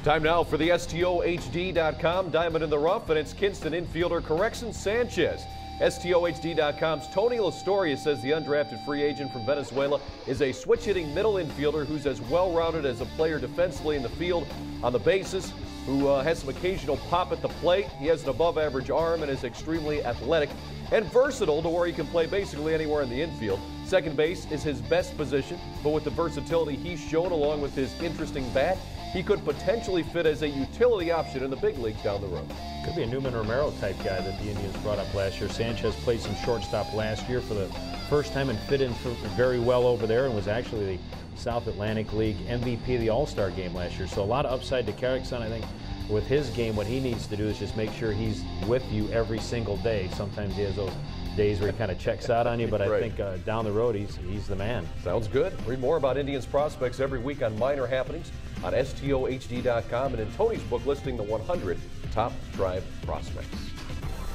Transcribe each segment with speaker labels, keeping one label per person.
Speaker 1: Time now for the STOHD.com Diamond in the Rough, and it's Kinston infielder Correction Sanchez. STOHD.com's Tony Lastoria says the undrafted free agent from Venezuela is a switch-hitting middle infielder who's as well-rounded as a player defensively in the field, on the bases, who has some occasional pop at the plate. He has an above-average arm and is extremely athletic and versatile to where he can play basically anywhere in the infield. Second base is his best position, but with the versatility he's shown along with his interesting bat, he could potentially fit as a utility option in the big leagues down the road.
Speaker 2: Could be a Newman Romero type guy that the Indians brought up last year. Sanchez played some shortstop last year for the first time and fit in very well over there, and was actually the South Atlantic League MVP of the All-Star game last year. So a lot of upside to Carrickson. I think with his game, what he needs to do is just make sure he's with you every single day. Sometimes he has those days where he kind of checks out on you, but I think down the road he's the man.
Speaker 1: Sounds good. Read more about Indians prospects every week on Minor Happenings on STOHD.com and in Tony's book listing the 100 top Tribe prospects.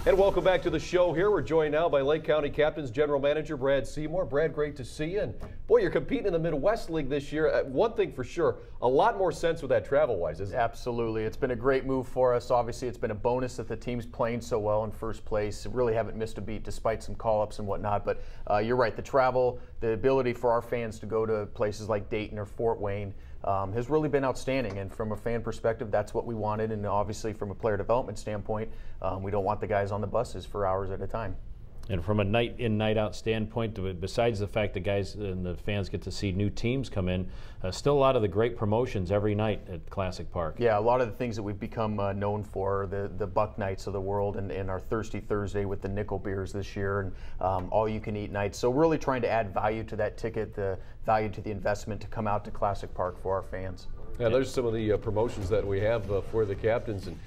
Speaker 1: And welcome back to the show here. We're joined now by Lake County Captains General Manager Brad Seymour. Brad, great to see you. And boy, you're competing in the Midwest League this year. One thing for sure, a lot more sense with that travel-wise, isn't it?
Speaker 3: Absolutely. It's been a great move for us. Obviously, it's been a bonus that the team's playing so well in first place. Really haven't missed a beat despite some call-ups and whatnot. But you're right, the travel, the ability for our fans to go to places like Dayton or Fort Wayne has really been outstanding, and from a fan perspective, that's what we wanted. And obviously, from a player development standpoint, we don't want the guys on the buses for hours at a time.
Speaker 2: And from a night in, night out standpoint, besides the fact that guys and the fans get to see new teams come in, still a lot of the great promotions every night at Classic Park.
Speaker 3: Yeah, a lot of the things that we've become known for, the Buck Nights of the world, and our Thirsty Thursday with the nickel beers this year, and all-you-can-eat nights. So really trying to add value to that ticket, the value to the investment to come out to Classic Park for our fans.
Speaker 1: Yeah, there's some of the promotions that we have for the captains. And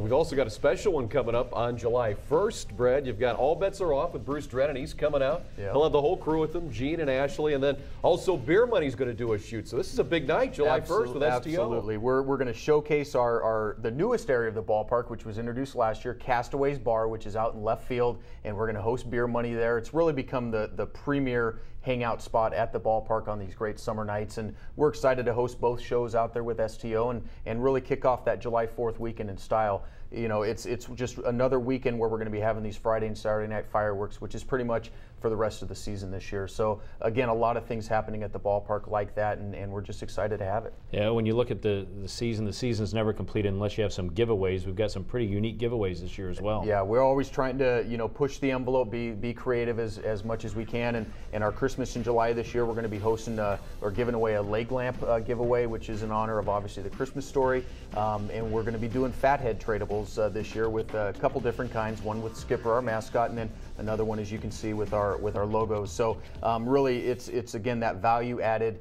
Speaker 1: we've also got a special one coming up on July 1st, Brad. You've got All Bets Are Off with Bruce Drennan. He's coming out. Yep. He'll have the whole crew with him, Gene and Ashley. And then also Beer Money's going to do a shoot. So this is a big night, July 1st with STO.
Speaker 3: Absolutely. We're going to showcase the newest area of the ballpark, which was introduced last year, Castaways Bar, which is out in left field. And we're going to host Beer Money there. It's really become the premier hangout spot at the ballpark on these great summer nights, and we're excited to host both shows out there with STO and really kick off that July 4th weekend in style. You know, it's just another weekend where we're going to be having these Friday and Saturday night fireworks, which is pretty much for the rest of the season this year. So again, a lot of things happening at the ballpark like that, and we're just excited to have it.
Speaker 2: Yeah, when you look at the season's never completed unless you have some giveaways. We've got some pretty unique giveaways this year as well.
Speaker 3: Yeah, we're always trying to push the envelope, be creative as much as we can, and our Christmas in July this year we're going to be hosting or giving away a leg lamp giveaway, which is in honor of obviously the Christmas story, and we're going to be doing fathead tradables this year with a couple different kinds. One with Skipper, our mascot, and then another one, as you can see, with our logos. So really, it's again that value added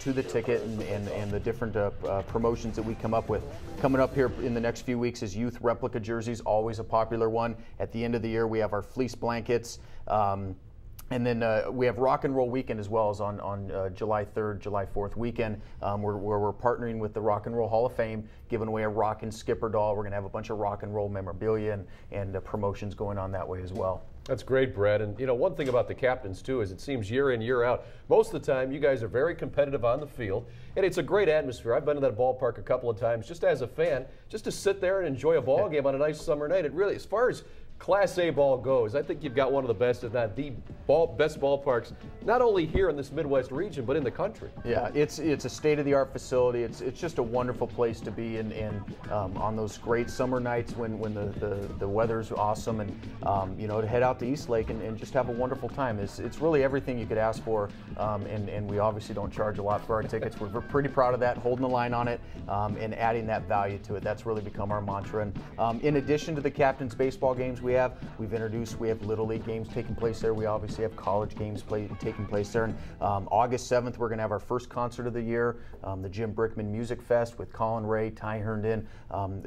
Speaker 3: to the ticket and the different promotions that we come up with. Coming up here in the next few weeks is youth replica jerseys, always a popular one. At the end of the year, we have our fleece blankets. And then we have Rock and Roll Weekend as well as on July 3rd, July 4th weekend, where we're partnering with the Rock and Roll Hall of Fame, giving away a Rock and Skipper doll. We're going to have a bunch of rock and roll memorabilia and promotions going on that way as well.
Speaker 1: That's great, Brad. And one thing about the captains too is it seems year in, year out, most of the time you guys are very competitive on the field, and it's a great atmosphere. I've been to that ballpark a couple of times just as a fan, just to sit there and enjoy a ball game on a nice summer night. It really, as far as Class A ball goes, I think you've got one of the best, if not the best ballparks, not only here in this Midwest region, but in the country.
Speaker 3: Yeah, it's a state-of-the-art facility. It's just a wonderful place to be in on those great summer nights when the weather's awesome, and to head out to East Lake and just have a wonderful time. It's really everything you could ask for, and we obviously don't charge a lot for our tickets. We're pretty proud of that, holding the line on it, and adding that value to it. That's really become our mantra. And in addition to the captain's baseball games we have Little League games taking place there. We obviously have college games taking place there. And August 7th, we're going to have our first concert of the year, the Jim Brickman Music Fest with Colin Ray, Ty Herndon.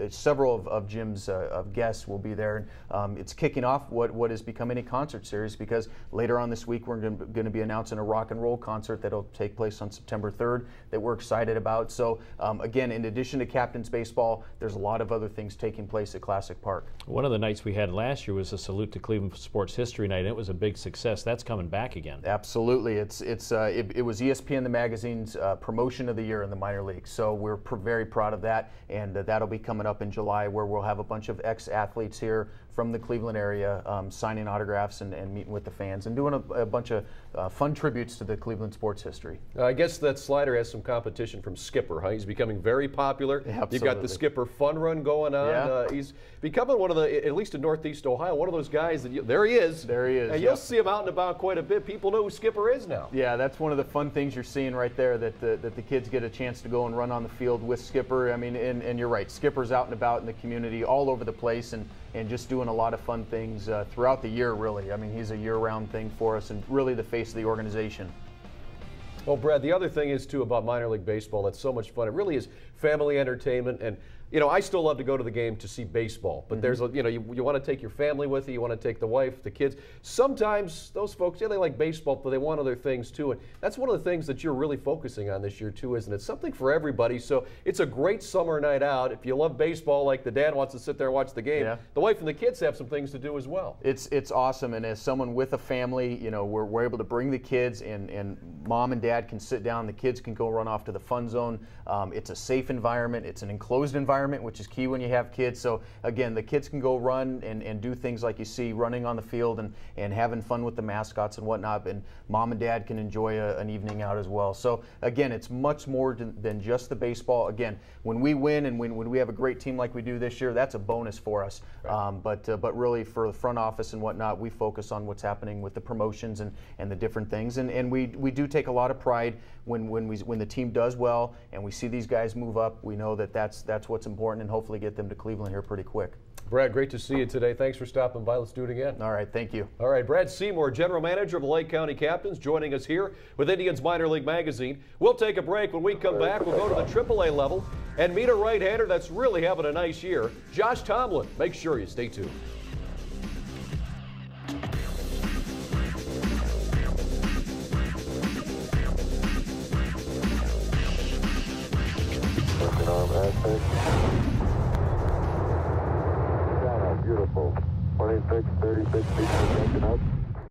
Speaker 3: Several of Jim's guests will be there. And it's kicking off what is becoming a concert series, because later on this week we're going to be announcing a rock and roll concert that'll take place on September 3rd that we're excited about. So again, in addition to captain's baseball, there's a lot of other things taking place at Classic Park.
Speaker 2: One of the nights we had last last year was a Salute to Cleveland Sports History Night, and it was a big success. That's coming back again.
Speaker 3: Absolutely. It was ESPN the Magazine's promotion of the year in the minor leagues, so we're very proud of that, and that'll be coming up in July, where we'll have a bunch of ex-athletes here from the Cleveland area signing autographs and meeting with the fans and doing a bunch of fun tributes to the Cleveland sports history.
Speaker 1: I guess that slider has some competition from Skipper, huh? He's becoming very popular.
Speaker 3: Absolutely.
Speaker 1: You've got the Skipper Fun Run going on.
Speaker 3: Yeah.
Speaker 1: He's becoming one of the, at least in Northeast Ohio, one of those guys that there he is.
Speaker 3: There he is.
Speaker 1: And you'll see him out and about quite a bit. People know who Skipper is now.
Speaker 3: Yeah, that's one of the fun things you're seeing right there, that the kids get a chance to go and run on the field with Skipper. I mean, and you're right, Skipper's out and about in the community all over the place and just doing a lot of fun things throughout the year, really. I mean, he's a year-round thing for us and really the face of the organization.
Speaker 1: Well, Brad, the other thing is, too, about minor league baseball that's so much fun. It really is family entertainment. And, you know, I still love to go to the game to see baseball. But there's, you know, you want to take your family with you. You want to take the wife, the kids. Sometimes those folks, yeah, they like baseball, but they want other things, too. And that's one of the things that you're really focusing on this year, too, isn't it? Something for everybody. So it's a great summer night out. If you love baseball, like the dad wants to sit there and watch the game, the wife and the kids have some things to do as well.
Speaker 3: It's awesome. And as someone with a family, you know, we're able to bring the kids, and mom and dad can sit down. The kids can go run off to the fun zone. It's a safe environment. It's an enclosed environment, which is key when you have kids. So again, the kids can go run and do things like you see running on the field and having fun with the mascots and whatnot. And mom and dad can enjoy an evening out as well. So again, it's much more than just the baseball. Again, when we win and when we have a great team like we do this year, that's a bonus for us. Right. But really for the front office and whatnot, we focus on what's happening with the promotions and the different things. And we do take a lot of pride when the team does well and we see these guys move up. We know that's what's important, and hopefully get them to Cleveland here pretty quick.
Speaker 1: Brad, great to see you today. Thanks for stopping by. Let's do it again.
Speaker 3: All right, thank you.
Speaker 1: All right, Brad Seymour, General Manager of the Lake County Captains, joining us here with Indians Minor League Magazine. We'll take a break. When we come back, we'll go to the AAA level and meet a right-hander that's really having a nice year, Josh Tomlin. Make sure you stay tuned.
Speaker 4: Beautiful. 26, 36 feet per second up.